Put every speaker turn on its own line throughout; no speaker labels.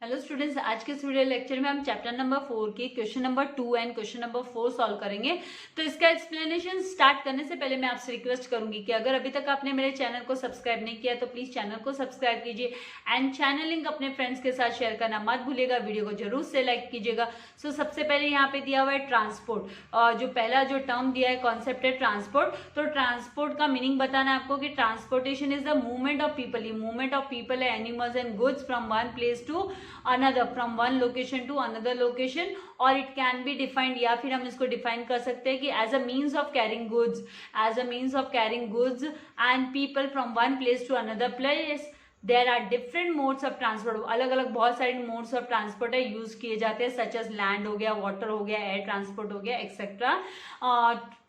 Hello students, आज के इस वीडियो लेक्चर में हम चैप्टर नंबर 4 की question number 2 and question number 4 solve करेंगे। तो इसका एक्सप्लेनेशन स्टार्ट करने से पहले मैं आपसे रिक्वेस्ट करूंगी कि अगर अभी तक आपने मेरे चैनल को सब्सक्राइब नहीं किया तो प्लीज चैनल को सब्सक्राइब कीजिए एंड चैनल लिंक अपने फ्रेंड्स के साथ शेयर करना मत भूलिएगा। वीडियो को जरूर से लाइक कीजिएगा। सो सबसे पहले यहाँ पे दिया हुआ है ट्रांसपोर्ट। जो पहला जो टर्म दिया है कॉन्सेप्ट है ट्रांसपोर्ट। तो ट्रांसपोर्ट का मीनिंग बताना है आपको कि transportation is the movement of people. ये मूवमेंट ऑफ पीपल है, animals and goods from one place to another, from one location to another location, or it can be defined, या फिर हम इसको डिफाइन कर सकते हैं कि as a means of carrying goods, as a means of carrying goods and people from one place to another place. There are different modes of transport. अलग अलग बहुत सारे मोड्स ऑफ ट्रांसपोर्ट है यूज किए जाते हैं, सच एज लैंड हो गया, वाटर हो गया, एयर ट्रांसपोर्ट हो गया, etcetera,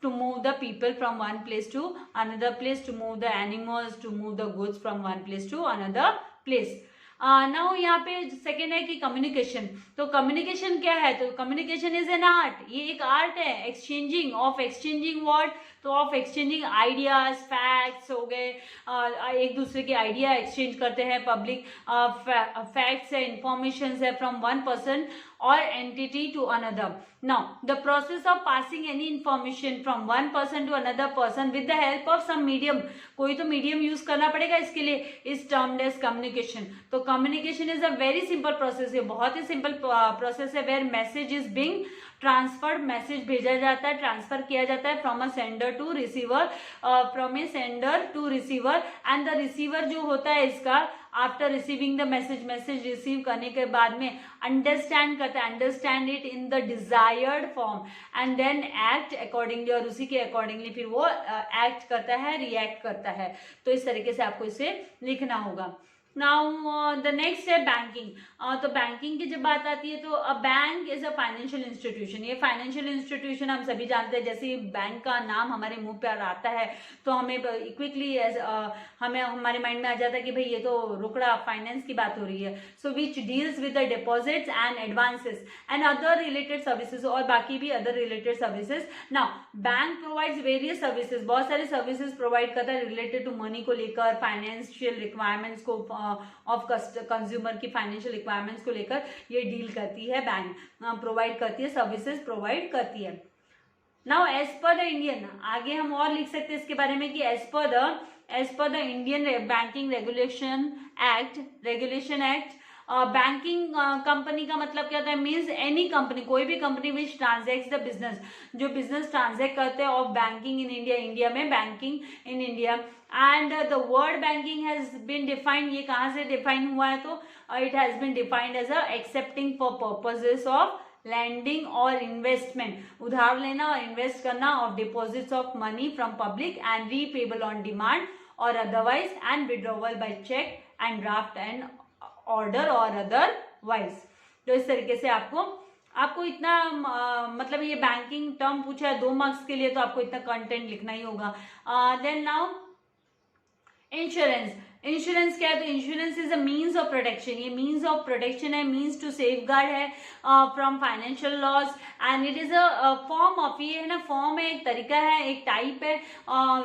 to move the people from one place to another place, to move the animals, to move the goods from one place to another place. Now यहाँ पे second है कि कम्युनिकेशन। तो communication क्या है? तो कम्युनिकेशन इज एन आर्ट। ये एक आर्ट है एक्सचेंजिंग व्हाट, तो ऑफ एक्सचेंजिंग आइडियाज, फैक्ट्स हो गए, एक दूसरे के आइडिया एक्सचेंज करते हैं, पब्लिक फैक्ट्स है, इंफॉर्मेशन है from one person or entity to another. Now the process of passing any information from one person to another person with the help of some medium, कोई तो medium use करना पड़ेगा इसके लिए, is termed as communication. तो communication is a very simple process है, बहुत ही सिंपल प्रोसेस है, where message is being transferred, message भेजा जाता है, ट्रांसफर किया जाता है from a sender to receiver, from a sender to receiver, and the receiver जो होता है इसका after receiving the message receive करने के बाद में अंडरस्टैंड करता है, understand it in the desired form and then act accordingly, और उसी के अकॉर्डिंगली फिर वो एक्ट करता है, रिएक्ट करता है। तो इस तरीके से आपको इसे लिखना होगा। नाउ द नेक्स्ट है बैंकिंग। तो बैंकिंग की जब बात आती है तो a bank is a financial institution. ये फाइनेंशियल इंस्टीट्यूशन हम सभी जानते हैं, जैसे बैंक का नाम हमारे मुंह पर आता है तो हमें क्विकली हमें हमारे माइंड में आ जाता है कि भाई ये तो रोकड़ा फाइनेंस की बात हो रही है। So which deals with the deposits and advances and other related services, और बाकी भी other related services. Now bank provides various services, बहुत सारे सर्विसेज प्रोवाइड करता है रिलेटेड टू मनी को लेकर, फाइनेंशियल रिक्वायरमेंट्स को ऑफ कंज्यूमर की फाइनेंशियल रिक्वायरमेंट्स को लेकर ये डील करती है, बैंक प्रोवाइड करती है, सर्विसेज प्रोवाइड करती है। Now as per the Indian, आगे हम और लिख सकते हैं इसके बारे में कि as per the Indian banking regulation act, banking company का मतलब क्या होता है? मीन्स एनी कंपनी, कोई भी company which transacts the business, जो बिजनेस ट्रांजैक्ट करते हैं of banking in India, India में banking in India. And the word banking has been defined, ये कहाँ से डिफाइन हुआ है? तो it has been defined as a accepting for purposes of lending और इन्वेस्टमेंट, उधार लेना और इन्वेस्ट करना, of deposits of money from public and repayable on demand और otherwise, and withdrawal bye check and draft and order और otherwise. तो इस तरीके से आपको इतना मतलब ये बैंकिंग टर्म पूछा है 2 मार्क्स के लिए, तो आपको इतना कंटेंट लिखना ही होगा। देन नाउ इंश्योरेंस क्या है? तो insurance is a means of protection. ये मीन्स ऑफ प्रोटेक्शन है, मीन्स टू सेफगार्ड है from financial loss, and it is a form of, ये है ना फॉर्म है, एक तरीका है, एक टाइप है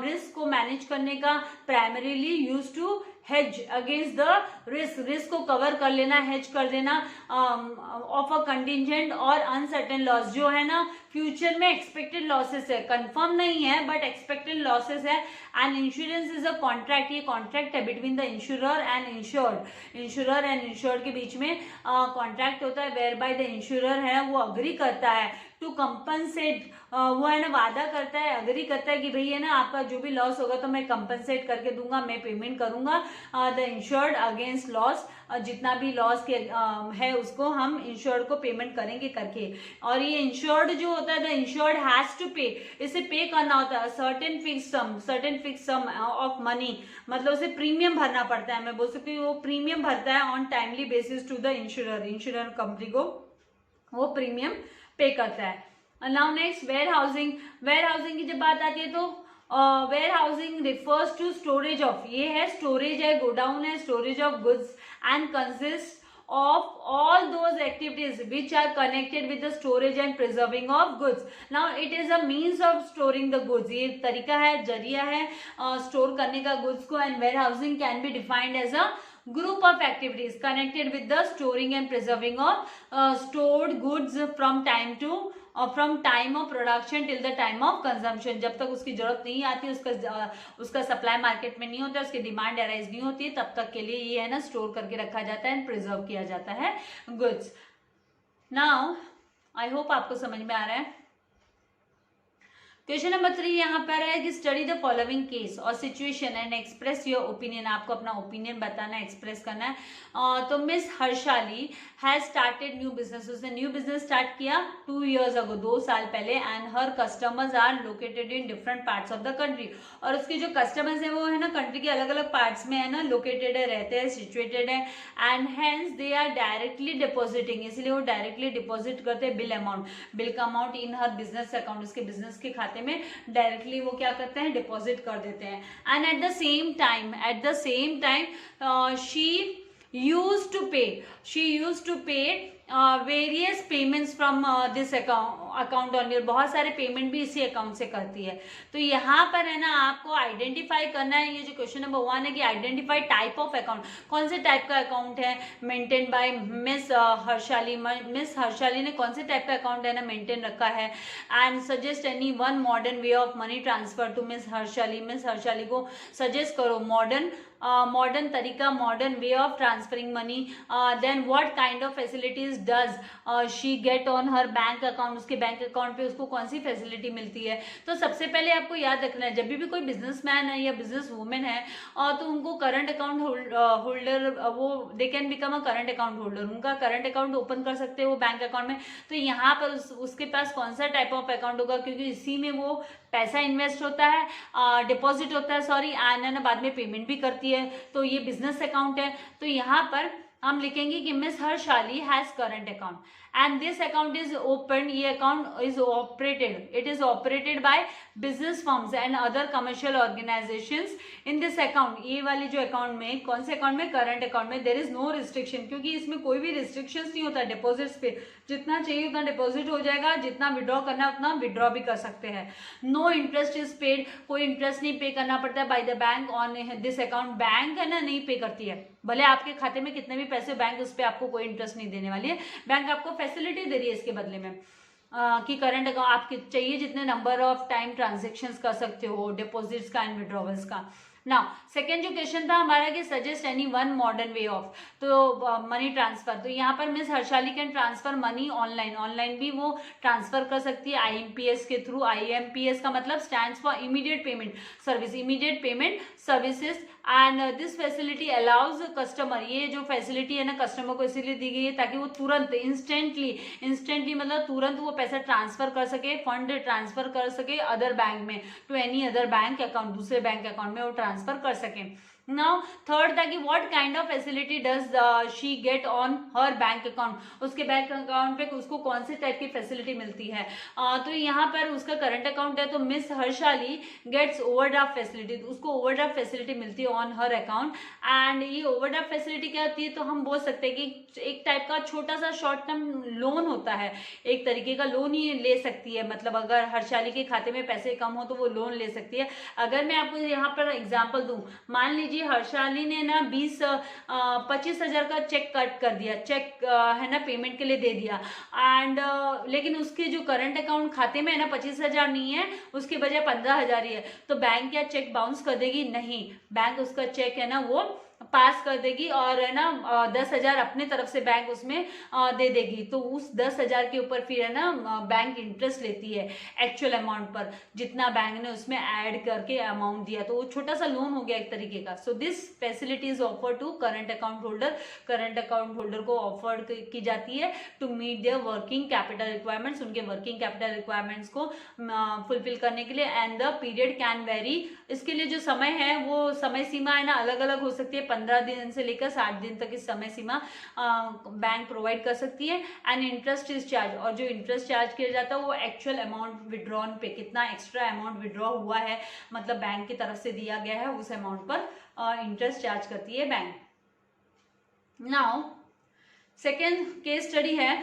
रिस्क को मैनेज करने का, primarily use to hedge against the risk को कवर कर लेना, हेज कर देना ऑफ अ कंटिजेंट और अनसर्टेन लॉस, जो है ना फ्यूचर में एक्सपेक्टेड लॉसेस है, कंफर्म नहीं है बट एक्सपेक्टेड लॉसेस है। And insurance is a contract, ये कॉन्ट्रैक्ट है between the insurer and insured के बीच में कॉन्ट्रैक्ट होता है, वेयर बाय द इंश्योरर है वो अग्री करता है टू कंपनसेट, वो है ना वादा करता है, अग्री करता है कि भाई है ना आपका जो भी लॉस होगा तो मैं कंपनसेट करके दूंगा, मैं पेमेंट करूंगा द इंश्योर्ड अगेंस्ट लॉस, जितना भी लॉस के है उसको हम इंश्योर्ड को पेमेंट करेंगे करके। और ये इंश्योर्ड जो होता है द इंश्योर्ड हैज टू पे, इसे पे करना होता है certain fix sum of money, मतलब उसे प्रीमियम भरना पड़ता है, मैं बोल सकती हूँ वो प्रीमियम भरता है on timely basis to the insurer company को वो प्रीमियम पे करता है। नाउ नेक्स्ट वेयर हाउसिंग की जब बात आती है तो warehousing refers to storage of, ये है स्टोरेज है, गोडाउन है, storage of goods and consist of all those activities which are connected with the storage and preserving of goods. Now it is a means of storing the goods, ये तरीका है, जरिया है store करने का goods को, and warehousing can be defined as a group of activities connected with the storing and preserving of stored goods from time of production till the time of consumption. जब तक उसकी जरूरत नहीं आती, उसका सप्लाई मार्केट में नहीं होता, उसकी डिमांड अराइज नहीं होती, तब तक के लिए ये है ना स्टोर करके रखा जाता है एंड प्रिजर्व किया जाता है गुड्स. नाउ आई होप आपको समझ में आ रहा है. क्वेश्चन नंबर 3 यहाँ पर है कि स्टडी द फॉलोइंग केस और situation and express your opinion. आपको अपना ओपिनियन बताना है, एक्सप्रेस करना है. तो Miss Harshali has started new business. उसने न्यू बिजनेस स्टार्ट किया 2 years ago, 2 साल पहले. And her customers are located in different parts of the country. और उसके जो कस्टमर्स है वो है ना कंट्री के अलग अलग पार्ट्स में है ना लोकेटेड है, रहते हैं, सिचुएटेड है. And hence they are directly depositing, इसलिए वो डायरेक्टली डिपॉजिट करते हैं बिल अमाउंट, बिल का amount in her business account, उसके बिजनेस के खाते में डायरेक्टली वो क्या करते हैं, डिपॉजिट कर देते हैं. And at the same time she used to pay various payments from this account only. बहुत सारे पेमेंट भी इसी अकाउंट से करती है. तो यहाँ पर है ना आपको आइडेंटिफाई करना है. ये जो क्वेश्चन नंबर 1 है कि आइडेंटिफाई टाइप ऑफ अकाउंट, कौन से टाइप का अकाउंट है maintain by Miss Harshali. Miss Harshali ने कौन से टाइप का अकाउंट है ना मेंटेन रखा है. And suggest any one modern way of money transfer to Miss Harshali. Miss Harshali को सजेस्ट करो मॉडर्न तरीका, modern way of transferring money. Then what kind of facilities does she get on her bank account. उसके bank account पे उसको कौन सी facility मिलती है. तो सबसे पहले आपको याद रखना है, जब भी कोई बिजनेसमैन है या बिजनेस वुमेन है तो उनको करंट अकाउंट होल्डर, वो they can become a current account holder. उनका करंट अकाउंट ओपन कर सकते हैं वो बैंक अकाउंट में. तो यहाँ पर उसके पास कौन सा टाइप ऑफ अकाउंट होगा, क्योंकि इसी में वो पैसा इन्वेस्ट होता है, डिपॉजिट होता है, सॉरी, एंड बाद में पेमेंट भी करती है. तो ये बिजनेस अकाउंट है. तो यहाँ पर हम लिखेंगे कि miss Harshali has current account and this account is open. ये account is operated, it is operated by business firms and other commercial organisations. In this account, ये वाले जो अकाउंट में, कौन से अकाउंट में, करंट अकाउंट में, देयर इज नो रिस्ट्रिक्शन, क्योंकि इसमें कोई भी रिस्ट्रिक्शंस नहीं होता. डिपॉजिट्स पे जितना चाहिए उतना डिपॉजिट हो जाएगा, जितना विड्रॉ करना है उतना विड्रॉ भी कर सकते हैं. नो इंटरेस्ट इज पेड, कोई इंटरेस्ट नहीं पे करना पड़ता है by the bank on this account. Bank है ना नहीं पे करती है, भले आपके खाते में कितने भी पैसे, बैंक उस पर आपको कोई इंटरेस्ट नहीं देने वाली है. बैंक आपको फैसिलिटी दे रही है इसके बदले में कि करंट अकाउंट आप चाहिए जितने नंबर ऑफ टाइम ट्रांजेक्शंस कर सकते हो, डिपॉजिट्स का एंड विड्रॉवल्स का. नाउ सेकेंड जो क्वेश्चन था हमारा कि suggest any one modern way of, तो मनी ट्रांसफर. तो यहाँ पर Miss Harshali can transfer money online भी वो ट्रांसफर कर सकती है IMPS के थ्रू. IMPS का मतलब stands for immediate payment service, immediate payment services. And this facility allows customer, ये जो फैसिलिटी है ना कस्टमर को इसीलिए दी गई है ताकि वो तुरंत इंस्टेंटली मतलब तुरंत वो पैसा ट्रांसफर कर सके, फंड ट्रांसफर कर सके अदर बैंक में, to any other bank account, दूसरे बैंक अकाउंट में वो ट्रांसफर कर सके. नाउ थर्ड था कि what kind of facility does she get on her bank account. उसके बैंक अकाउंट पे उसको कौन से टाइप की फैसिलिटी मिलती है. तो यहाँ पर उसका करंट अकाउंट है तो Miss Harshali gets overdraft facility, उसको ओवरड्राफ्ट फैसिलिटी मिलती है ऑन हर अकाउंट. एंड ये ओवरड्राफ्ट फैसिलिटी क्या होती है, तो हम बोल सकते हैं कि एक टाइप का छोटा सा शॉर्ट टर्म लोन होता है, एक तरीके का लोन ही ले सकती है. मतलब अगर हर्षाली के खाते में पैसे कम हो तो वो लोन ले सकती है. अगर मैं आपको यहाँ पर एग्जाम्पल दूं, मान लीजिए हर्षाली ने ना 25,000 का चेक कट कर दिया, चेक है ना पेमेंट के लिए दे दिया. एंड लेकिन उसके जो करंट अकाउंट खाते में है ना 25,000 नहीं है, उसके बजाय 15,000 ही है. तो बैंक क्या चेक बाउंस कर देगी? नहीं, बैंक उसका चेक है ना वो पास कर देगी और है ना 10,000 अपने तरफ से बैंक उसमें दे देगी. तो उस 10,000 के ऊपर फिर है ना बैंक इंटरेस्ट लेती है एक्चुअल अमाउंट पर, जितना बैंक ने उसमें ऐड करके अमाउंट दिया. तो वो छोटा सा लोन हो गया एक तरीके का. So this facility is offer to current account holder. Current account holder को ऑफर की जाती है to meet their working capital requirements, उनके वर्किंग कैपिटल रिक्वायरमेंट्स को फुलफिल करने के लिए. And the period can vary, इसके लिए जो समय है वो समय सीमा है ना अलग अलग हो सकती है. 15 दिन से लेकर 60 दिन तक इस समय सीमा बैंक प्रोवाइड कर सकती है. एंड इंटरेस्ट इज चार्ज, और जो इंटरेस्ट चार्ज किया जाता है वो एक्चुअल अमाउंट विड्रॉन पे, कितना एक्स्ट्रा अमाउंट विड्रॉ हुआ है मतलब बैंक की तरफ से दिया गया है उस अमाउंट पर इंटरेस्ट चार्ज करती है bank. Now second case study है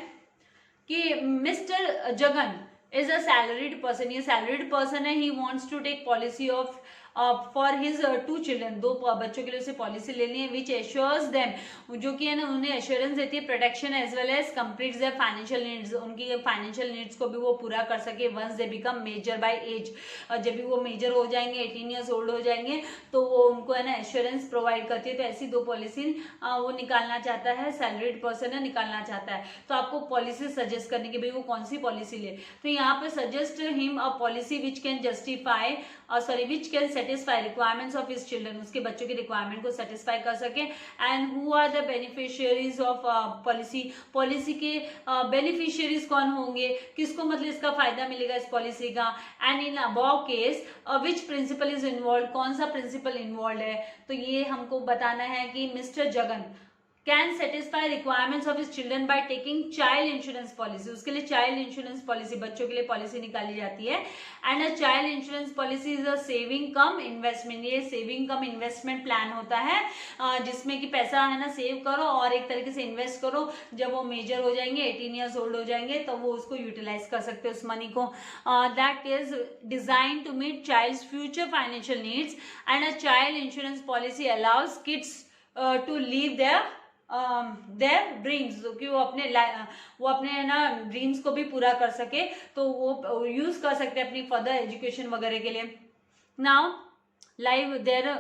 कि Mr Jagan is a salaried person. ये सैलरीड पर्सन है. He wants to take policy of for his 2 children, 2 बच्चों के लिए उसे पॉलिसी लेनी है, विच एश्योर्स देम, जो कि है ना उन्हें एश्योरेंस देती है protection as well as complete their financial needs, उनकी फाइनेंशियल नीड्स को भी वो पूरा कर सके once they become major by age, जब भी वो मेजर हो जाएंगे 18 ईयर्स ओल्ड हो जाएंगे तो वो उनको है ना एश्योरेंस प्रोवाइड करती है। तो ऐसी 2 पॉलिसी वो निकालना चाहता है, सैलरीड पर्सन है निकालना चाहता है, तो आपको पॉलिसी सजेस्ट करने की भाई वो कौन सी पॉलिसी ले। तो यहाँ पे suggest him a policy which can justify which can satisfy requirements of his children, उसके बच्चों की रिक्वायरमेंट को सेटिस्फाई कर सके। And who are the beneficiaries of policy, policy के बेनिफिशियरीज कौन होंगे, किसको मतलब इसका फायदा मिलेगा इस पॉलिसी का। And in above case which principle is involve, कौन सा प्रिंसिपल इन्वॉल्व है, तो ये हमको बताना है कि Mr Jagan can satisfy requirements of his children by taking child insurance policy, उसके लिए चाइल्ड इंश्योरेंस पॉलिसी, बच्चों के लिए पॉलिसी निकाली जाती है। And a child insurance policy is a saving come investment, ये सेविंग कम इन्वेस्टमेंट प्लान होता है जिसमें कि पैसा है ना सेव करो और एक तरीके से इन्वेस्ट करो, जब वो मेजर हो जाएंगे 18 ईयर्स ओल्ड हो जाएंगे तो वो उसको यूटिलाइज कर सकते हैं उस मनी को। That is design to meet child's future financial needs. And a child insurance policy allows kids to live their dreams, कि वो अपने ना ड्रीम्स को भी पूरा कर सके, तो वो यूज कर सकते हैं अपनी फर्दर एजुकेशन वगैरह के लिए। Now live their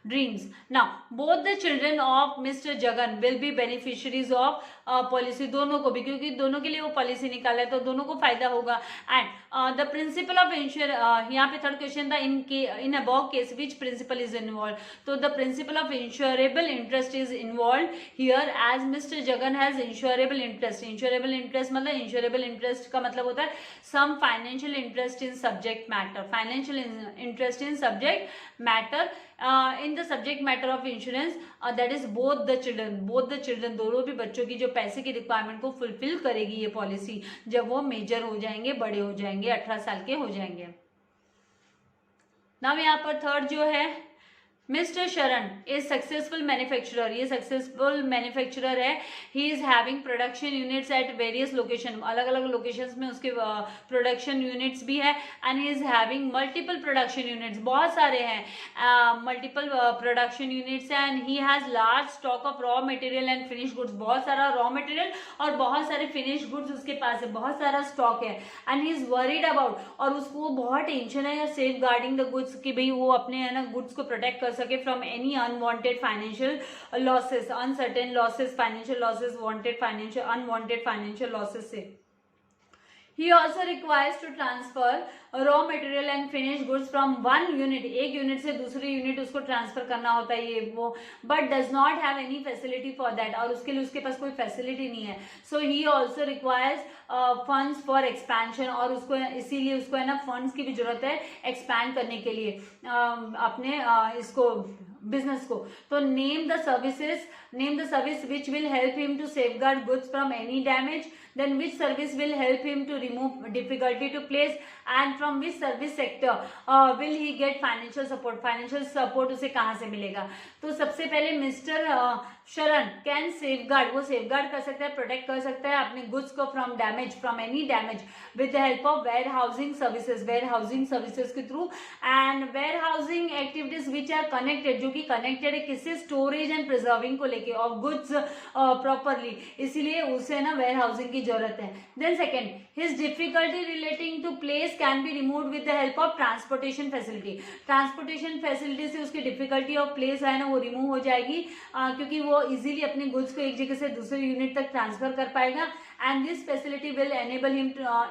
dreams. Now both the children of Mr. Jagan will be beneficiaries of policy, दोनों को भी, क्योंकि दोनों के लिए वो पॉलिसी निकाला है तो दोनों को फायदा होगा। And the principle of insure, यहाँ पे थर्ड क्वेश्चन था in above case which principle is involve, तो the principle of insurable interest is involve here as mister Jagan has insurable interest. Insurable interest मतलब इंश्योरेबल इंटरेस्ट का मतलब होता है some financial interest in subject matter, financial interest in subject matter in the subject matter of insurance, that is both the children, दोनों भी बच्चों की जो पैसे की रिक्वायरमेंट को फुलफिल करेगी ये पॉलिसी जब वो मेजर हो जाएंगे, बड़े हो जाएंगे, 18 साल के हो जाएंगे। नाउ यहाँ पर थर्ड जो है मिस्टर शरण इज सक्सेसफुल मैन्युफैक्चरर, ये सक्सेसफुल मैन्युफैक्चरर है। He is having production units at various location, अलग अलग लोकेशंस में उसके प्रोडक्शन यूनिट्स भी है। And he is having multiple production units, बहुत सारे हैं multiple production units. And he has large stock of raw material and finish goods, बहुत सारा रॉ मटेरियल और बहुत सारे फिनिश गुड्स उसके पास है, बहुत सारा स्टॉक है। And he is worried about, और उसको बहुत टेंशन है सेफ गार्डिंग द गुड्स, कि भाई वो अपने है ना गुड्स को प्रोटेक्ट कर सके from any unwanted financial losses, uncertain losses, financial losses, unwanted financial losses से। He also requires to transfer raw material and finished goods from one unit, एक यूनिट से दूसरी यूनिट उसको ट्रांसफर करना होता है ये वो, but does not have any facility for that, और उसके लिए उसके पास कोई फैसिलिटी नहीं है। So he also requires funds for expansion, और उसको इसीलिए उसको है ना फंड्स की भी जरूरत है एक्सपैंड करने के लिए अपने इसको बिजनेस को। तो name the service which will help him to safeguard goods from any damage, then which service will help him to remove difficulty to place, and from which service sector will he get financial support, financial support उसे कहाँ से मिलेगा। तो सबसे पहले mister Sharan can safeguard, वो safeguard कर सकता है, प्रोटेक्ट कर सकता है अपने गुड्स को from damage, from any damage with the help of warehousing services के थ्रू। And warehousing activities which are connected, जो कि कनेक्टेड है किससे, स्टोरेज एंड प्रिजर्विंग को लेके ऑफ गुड्स प्रॉपरली, इसीलिए उसे ना वेयर हाउसिंग की जरूरत है। Then second, his difficulty relating to place can be removed with the help of transportation facility, transportation facility से उसकी डिफिकल्टी ऑफ प्लेस है ना वो रिमूव हो जाएगी, क्योंकि वो इजीली अपने गुड्स को एक जगह से दूसरे यूनिट तक ट्रांसफर कर पाएगा। And this facility will enable him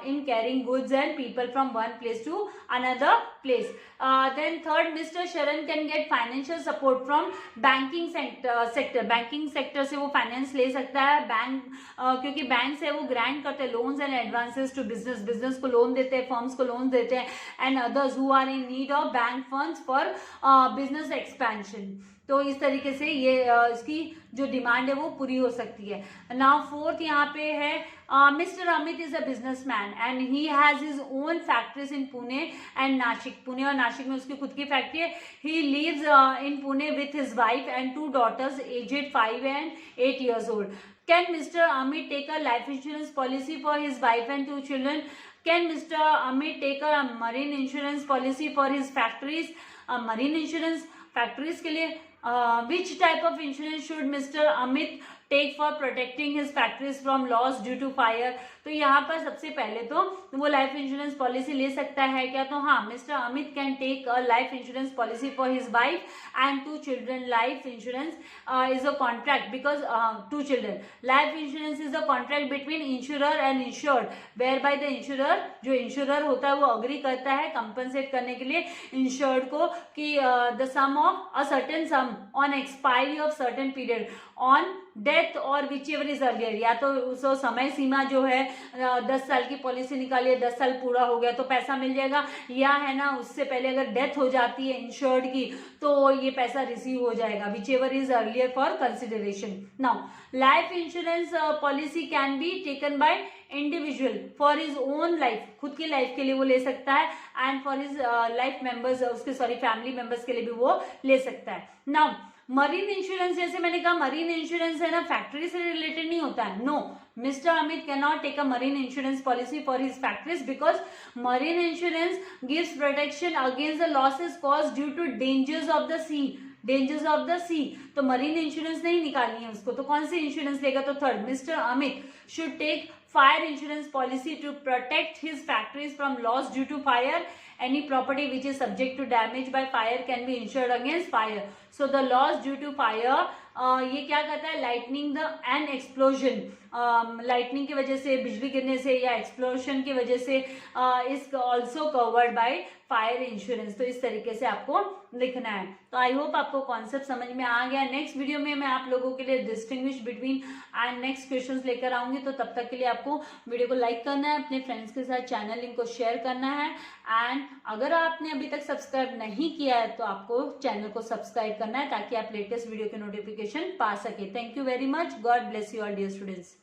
in carrying goods and people from one place to another place. Then third, mister Sharan can get financial support from banking sector, banking sector से वो finance ले सकता है। Bank क्योंकि bank से वो grant करते हैं loans and advances to business को लोन देते हैं, फर्म्स को लोन देते हैं, and others who are in need of bank funds for business expansion. तो इस तरीके से ये इसकी जो डिमांड है वो पूरी हो सकती है। नाउ फोर्थ यहाँ पे है Mr Amit is a businessman and he has his own factories in Pune and Nashik, Pune और नासिक में उसकी खुद की फैक्ट्री है। He lives in Pune with his wife and 2 daughters aged 5 and 8 years old. Can Mr. Amit take a life insurance policy for his wife and 2 children? Can Mr Amit take a marine insurance policy for his factories, marine insurance factories के लिए। Which type of insurance should Mr Amit take for protecting his factories from loss due to fire. तो यहाँ पर सबसे पहले तो वो life insurance policy ले सकता है क्या, तो हाँ, Mr Amit can take a life insurance policy for his wife and 2 children. Life insurance is a contract because 2 children. Life insurance is a contract between insurer and insured, whereby the insurer, जो insurer होता है वो agree करता है compensate करने के लिए insured को कि the sum of a certain sum on expiry of certain period on death और विच एवर इज अर्लियर। या तो उस समय सीमा जो है 10 साल की पॉलिसी निकालिए, 10 साल पूरा हो गया तो पैसा मिल जाएगा, या है ना उससे पहले अगर डेथ हो जाती है इंश्योर्ड की तो ये पैसा रिसीव हो जाएगा, which ever is earlier for consideration. Now life insurance policy can be taken by individual for his own life, खुद की लाइफ के लिए वो ले सकता है, and for his life members, उसके फैमिली मेंबर्स के लिए भी वो ले सकता है। नाउ मरीन इंश्योरेंस, जैसे मैंने कहा मरीन इंश्योरेंस है ना फैक्ट्री से रिलेटेड नहीं होता है। No, mister Amit can not take a marine insurance policy for his factories because marine insurance gives protection against the losses cause due to dangers of the sea, dangers of the sea. तो marine insurance नहीं निकालनी है उसको, तो कौन सी insurance लेगा, तो third, Mr Amit should take fire insurance policy to protect his factories from loss due to fire. Any property which is subject to damage by fire can be insured against fire. So the loss due to fire, ये क्या कहता है, lightning the end explosion, lightning की वजह से, बिजली गिरने से या एक्सप्लोजन की वजह से is also covered by fire insurance. तो इस तरीके से आपको लिखना है। तो आई होप आपको कॉन्सेप्ट समझ में आ गया। नेक्स्ट वीडियो में मैं आप लोगों के लिए distinguish between and next questions लेकर आऊंगी। तो तब तक के लिए आपको वीडियो को लाइक करना है, अपने फ्रेंड्स के साथ चैनल लिंक को शेयर करना है, एंड अगर आपने अभी तक सब्सक्राइब नहीं किया है तो आपको चैनल को सब्सक्राइब करना है ताकि आप लेटेस्ट वीडियो के नोटिफिकेशन पा सके। Thank you very much. God bless you all dear students.